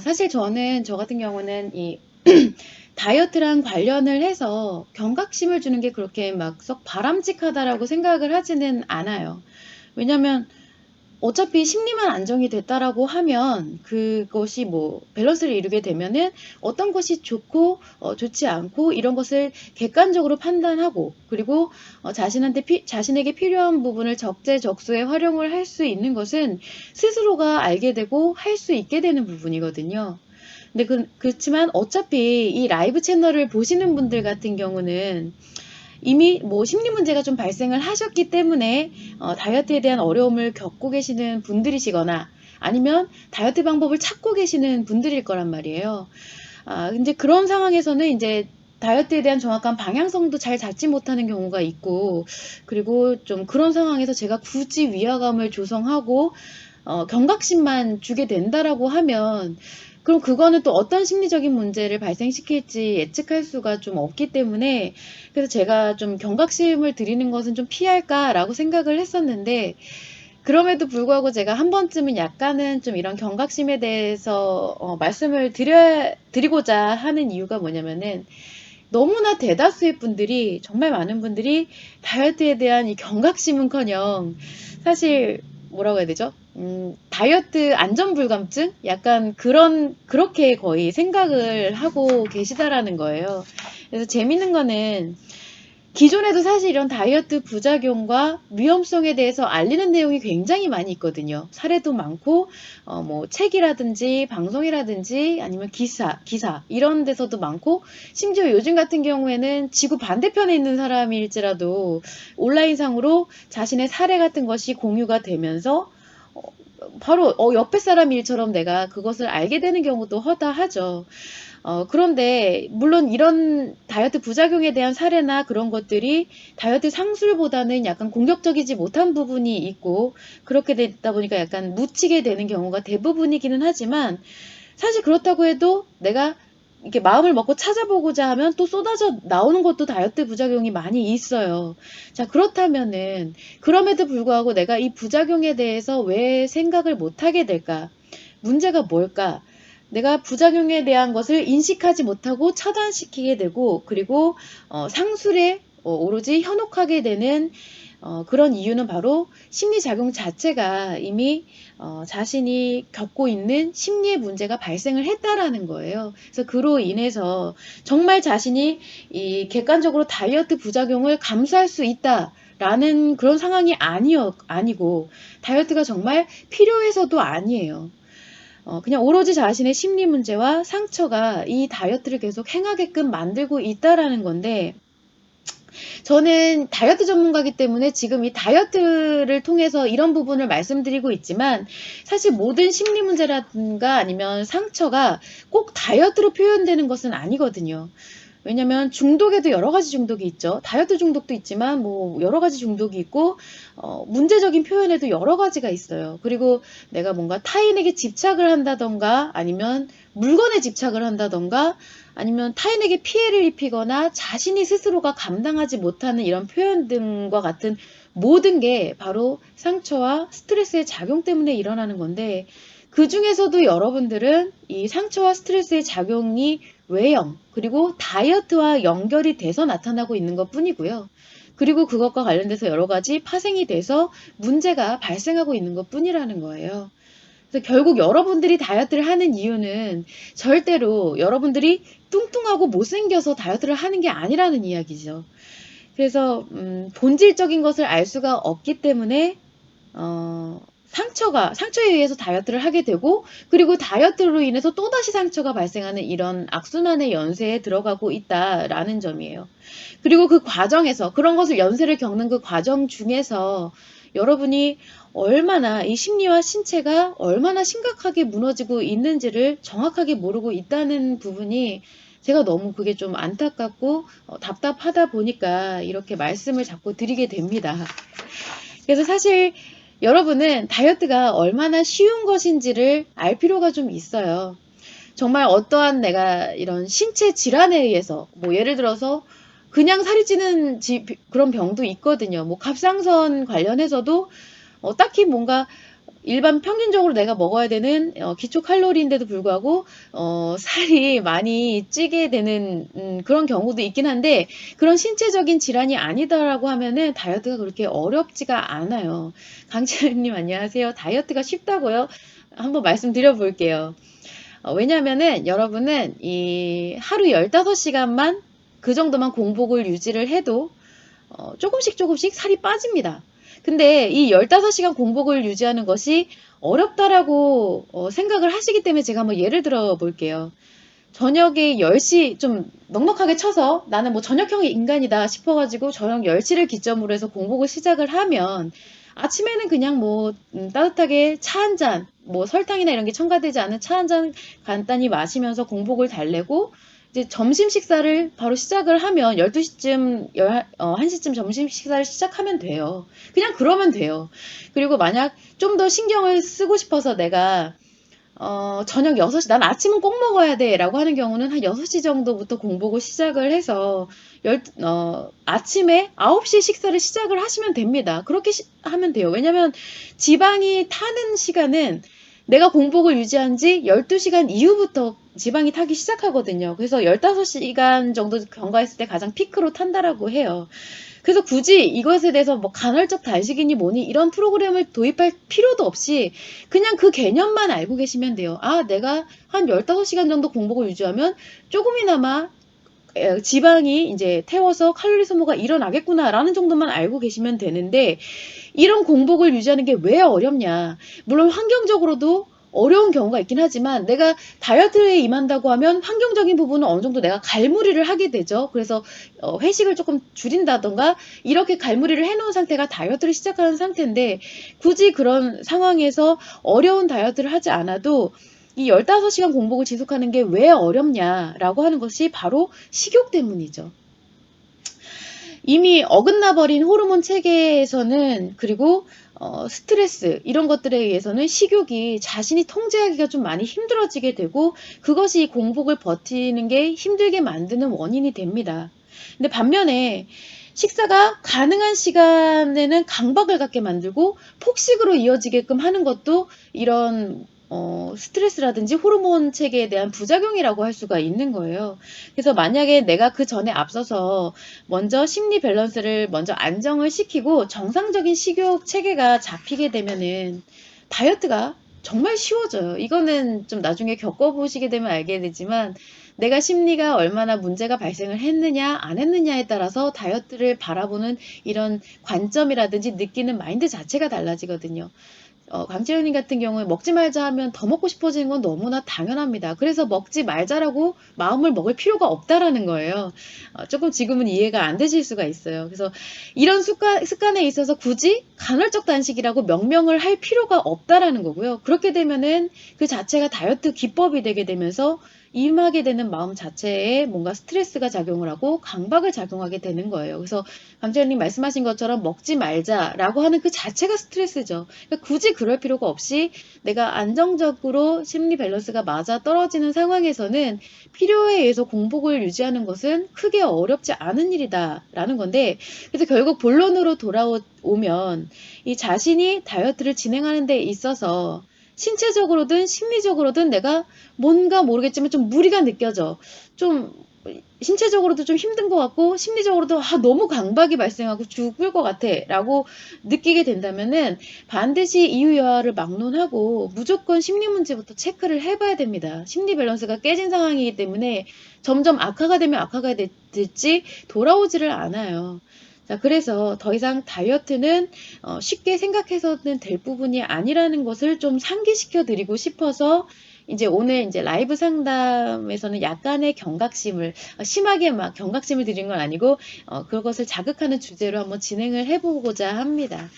사실 저 같은 경우는 이 다이어트랑 관련을 해서 경각심을 주는 게 그렇게 막 썩 바람직하다라고 생각을 하지는 않아요. 왜냐면 어차피 심리만 안정이 됐다라고 하면 그것이 뭐 밸런스를 이루게 되면은 어떤 것이 좋고 좋지 않고 이런 것을 객관적으로 판단하고, 그리고 자신에게 필요한 부분을 적재적소에 활용을 할 수 있는 것은 스스로가 알게 되고 할 수 있게 되는 부분이거든요. 근데 그렇지만 어차피 이 라이브 채널을 보시는 분들 같은 경우는 이미 뭐 심리 문제가 좀 발생을 하셨기 때문에 다이어트에 대한 어려움을 겪고 계시는 분들이시거나 아니면 다이어트 방법을 찾고 계시는 분들일 거란 말이에요. 근데 그런 상황에서는 이제 다이어트에 대한 정확한 방향성도 잘 잡지 못하는 경우가 있고, 그리고 좀 그런 상황에서 제가 굳이 위화감을 조성하고 경각심만 주게 된다라고 하면, 그럼 그거는 또 어떤 심리적인 문제를 발생시킬지 예측할 수가 좀 없기 때문에, 그래서 제가 좀 경각심을 드리는 것은 좀 피할까라고 생각을 했었는데, 그럼에도 불구하고 제가 한 번쯤은 약간은 좀 이런 경각심에 대해서 말씀을 드리고자 하는 이유가 뭐냐면은, 너무나 대다수의 분들이, 정말 많은 분들이 다이어트에 대한 이 경각심은커녕 사실 뭐라고 해야 되죠? 다이어트 안전불감증? 약간 그렇게 거의 생각을 하고 계시다라는 거예요. 그래서 재밌는 거는 기존에도 사실 이런 다이어트 부작용과 위험성에 대해서 알리는 내용이 굉장히 많이 있거든요. 사례도 많고, 뭐 책이라든지 방송이라든지 아니면 기사 이런 데서도 많고, 심지어 요즘 같은 경우에는 지구 반대편에 있는 사람일지라도 온라인상으로 자신의 사례 같은 것이 공유가 되면서 어, 바로 옆에 사람 일처럼 내가 그것을 알게 되는 경우도 허다하죠. 그런데 물론 이런 다이어트 부작용에 대한 사례나 그런 것들이 다이어트 상술보다는 약간 공격적이지 못한 부분이 있고, 그렇게 되다 보니까 약간 묻히게 되는 경우가 대부분이기는 하지만, 사실 그렇다고 해도 내가 이렇게 마음을 먹고 찾아보고자 하면 또 쏟아져 나오는 것도 다이어트 부작용이 많이 있어요. 자, 그렇다면은 그럼에도 불구하고 내가 이 부작용에 대해서 왜 생각을 못하게 될까? 문제가 뭘까? 내가 부작용에 대한 것을 인식하지 못하고 차단시키게 되고, 그리고 상술에 오로지 현혹하게 되는 그런 이유는 바로 심리작용 자체가 이미 자신이 겪고 있는 심리의 문제가 발생을 했다라는 거예요. 그래서 그로 인해서 정말 자신이 이 객관적으로 다이어트 부작용을 감수할 수 있다. 라는 그런 상황이 아니고, 다이어트가 정말 필요해서도 아니에요. 그냥 오로지 자신의 심리 문제와 상처가 이 다이어트를 계속 행하게끔 만들고 있다라는 건데, 저는 다이어트 전문가이기 때문에 지금 이 다이어트를 통해서 이런 부분을 말씀드리고 있지만, 사실 모든 심리 문제라든가 아니면 상처가 꼭 다이어트로 표현되는 것은 아니거든요. 왜냐면 중독에도 여러 가지 중독이 있죠. 다이어트 중독도 있지만 뭐 여러 가지 중독이 있고, 문제적인 표현에도 여러 가지가 있어요. 그리고 내가 뭔가 타인에게 집착을 한다던가 아니면 물건에 집착을 한다던가 아니면 타인에게 피해를 입히거나 자신이 스스로가 감당하지 못하는 이런 표현 등과 같은 모든 게 바로 상처와 스트레스의 작용 때문에 일어나는 건데, 그 중에서도 여러분들은 이 상처와 스트레스의 작용이 외형, 그리고 다이어트와 연결이 돼서 나타나고 있는 것 뿐이고요. 그리고 그것과 관련돼서 여러 가지 파생이 돼서 문제가 발생하고 있는 것 뿐이라는 거예요. 그래서 결국 여러분들이 다이어트를 하는 이유는 절대로 여러분들이 뚱뚱하고 못생겨서 다이어트를 하는 게 아니라는 이야기죠. 그래서 본질적인 것을 알 수가 없기 때문에 상처에 의해서 다이어트를 하게 되고, 그리고 다이어트로 인해서 또다시 상처가 발생하는 이런 악순환의 연쇄에 들어가고 있다라는 점이에요. 그리고 그 과정에서, 그런 것을 연쇄를 겪는 그 과정 중에서 여러분이 얼마나 이 심리와 신체가 얼마나 심각하게 무너지고 있는지를 정확하게 모르고 있다는 부분이 제가 너무 그게 좀 안타깝고 답답하다 보니까 이렇게 말씀을 자꾸 드리게 됩니다. 그래서 사실 여러분은 다이어트가 얼마나 쉬운 것인지를 알 필요가 좀 있어요. 정말 어떠한 내가 이런 신체 질환에 의해서, 뭐 예를 들어서 그냥 살이 찌는 그런 병도 있거든요. 뭐 갑상선 관련해서도 딱히 뭔가 일반 평균적으로 내가 먹어야 되는 기초 칼로리인데도 불구하고 살이 많이 찌게 되는 그런 경우도 있긴 한데, 그런 신체적인 질환이 아니다라고 하면은 다이어트가 그렇게 어렵지가 않아요. 강채연님 안녕하세요. 다이어트가 쉽다고요? 한번 말씀드려 볼게요. 왜냐면은 여러분은 이 하루 15시간만 그 정도만 공복을 유지를 해도 조금씩 살이 빠집니다. 근데 이 15시간 공복을 유지하는 것이 어렵다라고 생각을 하시기 때문에 제가 한번 예를 들어 볼게요. 저녁에 10시 좀 넉넉하게 쳐서 나는 뭐 저녁형의 인간이다 싶어가지고 저녁 10시를 기점으로 해서 공복을 시작을 하면 아침에는 그냥 뭐 따뜻하게 차 한 잔, 뭐 설탕이나 이런 게 첨가되지 않은 차 한 잔 간단히 마시면서 공복을 달래고 이제 점심 식사를 바로 시작을 하면 12시쯤, 1시쯤 점심 식사를 시작하면 돼요. 그냥 그러면 돼요. 그리고 만약 좀 더 신경을 쓰고 싶어서 내가 저녁 6시, 난 아침은 꼭 먹어야 돼. 라고 하는 경우는 한 6시 정도부터 공복을 시작을 해서, 아침에 9시 식사를 시작을 하시면 됩니다. 그렇게 하면 돼요. 왜냐면 지방이 타는 시간은 내가 공복을 유지한 지 12시간 이후부터 지방이 타기 시작하거든요. 그래서 15시간 정도 경과했을 때 가장 피크로 탄다라고 해요. 그래서 굳이 이것에 대해서 뭐 간헐적 단식이니 뭐니 이런 프로그램을 도입할 필요도 없이 그냥 그 개념만 알고 계시면 돼요. 아, 내가 한 15시간 정도 공복을 유지하면 조금이나마 지방이 이제 태워서 칼로리 소모가 일어나겠구나라는 정도만 알고 계시면 되는데, 이런 공복을 유지하는 게 왜 어렵냐? 물론 환경적으로도 어려운 경우가 있긴 하지만 내가 다이어트에 임한다고 하면 환경적인 부분은 어느 정도 내가 갈무리를 하게 되죠. 그래서 회식을 조금 줄인다던가 이렇게 갈무리를 해놓은 상태가 다이어트를 시작하는 상태인데, 굳이 그런 상황에서 어려운 다이어트를 하지 않아도 이 15시간 공복을 지속하는 게 왜 어렵냐라고 하는 것이 바로 식욕 때문이죠. 이미 어긋나 버린 호르몬 체계에서는, 그리고 스트레스 이런 것들에 의해서는 식욕이 자신이 통제하기가 좀 많이 힘들어지게 되고, 그것이 공복을 버티는 게 힘들게 만드는 원인이 됩니다. 근데 반면에 식사가 가능한 시간에는 강박을 갖게 만들고 폭식으로 이어지게끔 하는 것도 이런 스트레스라든지 호르몬 체계에 대한 부작용이라고 할 수가 있는 거예요. 그래서 만약에 내가 그 전에 앞서서 먼저 심리 밸런스를 먼저 안정을 시키고 정상적인 식욕 체계가 잡히게 되면은 다이어트가 정말 쉬워져요. 이거는 좀 나중에 겪어보시게 되면 알게 되지만, 내가 심리가 얼마나 문제가 발생을 했느냐 안 했느냐에 따라서 다이어트를 바라보는 이런 관점이라든지 느끼는 마인드 자체가 달라지거든요. 강채연님 같은 경우에 먹지 말자 하면 더 먹고 싶어지는 건 너무나 당연합니다. 그래서 먹지 말자라고 마음을 먹을 필요가 없다라는 거예요. 조금 지금은 이해가 안 되실 수가 있어요. 그래서 이런 습관에 있어서 굳이 간헐적 단식이라고 명명을 할 필요가 없다라는 거고요. 그렇게 되면은 그 자체가 다이어트 기법이 되게 되면서 임하게 되는 마음 자체에 뭔가 스트레스가 작용을 하고 강박을 작용하게 되는 거예요. 그래서 강재현님 말씀하신 것처럼 먹지 말자라고 하는 그 자체가 스트레스죠. 그러니까 굳이 그럴 필요가 없이 내가 안정적으로 심리 밸런스가 맞아 떨어지는 상황에서는 필요에 의해서 공복을 유지하는 것은 크게 어렵지 않은 일이다라는 건데, 그래서 결국 본론으로 돌아오면 이 자신이 다이어트를 진행하는 데 있어서 신체적으로든 심리적으로든 내가 뭔가 모르겠지만 좀 무리가 느껴져. 좀 신체적으로도 좀 힘든 것 같고 심리적으로도 너무 강박이 발생하고 죽을 것 같아 라고 느끼게 된다면은 반드시 이유여하를 막론하고 무조건 심리 문제부터 체크를 해봐야 됩니다. 심리 밸런스가 깨진 상황이기 때문에 점점 악화가 되면 악화가 될지 돌아오지를 않아요. 자, 그래서 더 이상 다이어트는 쉽게 생각해서는 될 부분이 아니라는 것을 좀 상기시켜 드리고 싶어서, 이제 오늘 이제 라이브 상담에서는 약간의 경각심을, 심하게 막 경각심을 드린 건 아니고, 그것을 자극하는 주제로 한번 진행을 해보고자 합니다.